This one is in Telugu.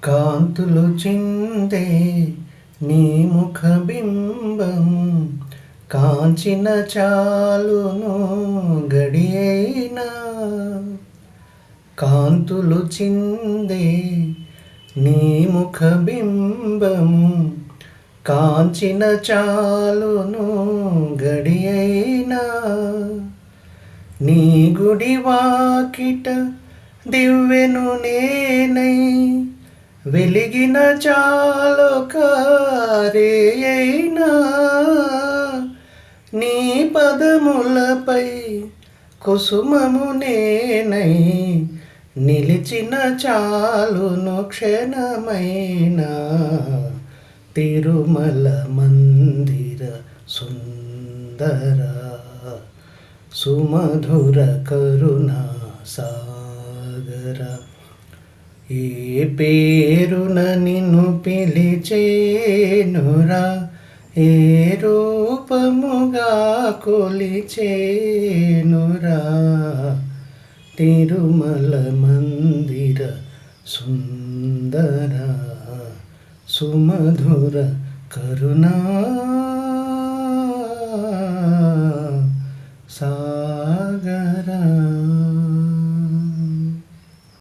కాంతులు చిందే నీ ముఖబింబం కాంచిన చాలును గడియైనా. కాంతులు చిందే నీ ముఖబింబం కాంచిన చాలును గడియైనా. నీ గుడి వాకిట దివ్వెను నేనై వెలిగిన చాలు కారేయైనా. నీ పదములపై కుసుమము నేనై నిలిచిన చాలును క్షణమైనా. తిరుమల మందిర సుందర సుమధుర కరుణా సాగర. ఏ పేరున నిన్ను పిలిచేనురా, ఏ రూపముగా కొలిచేనురా. తిరుమల మందిర సుందర సుమధుర కరుణా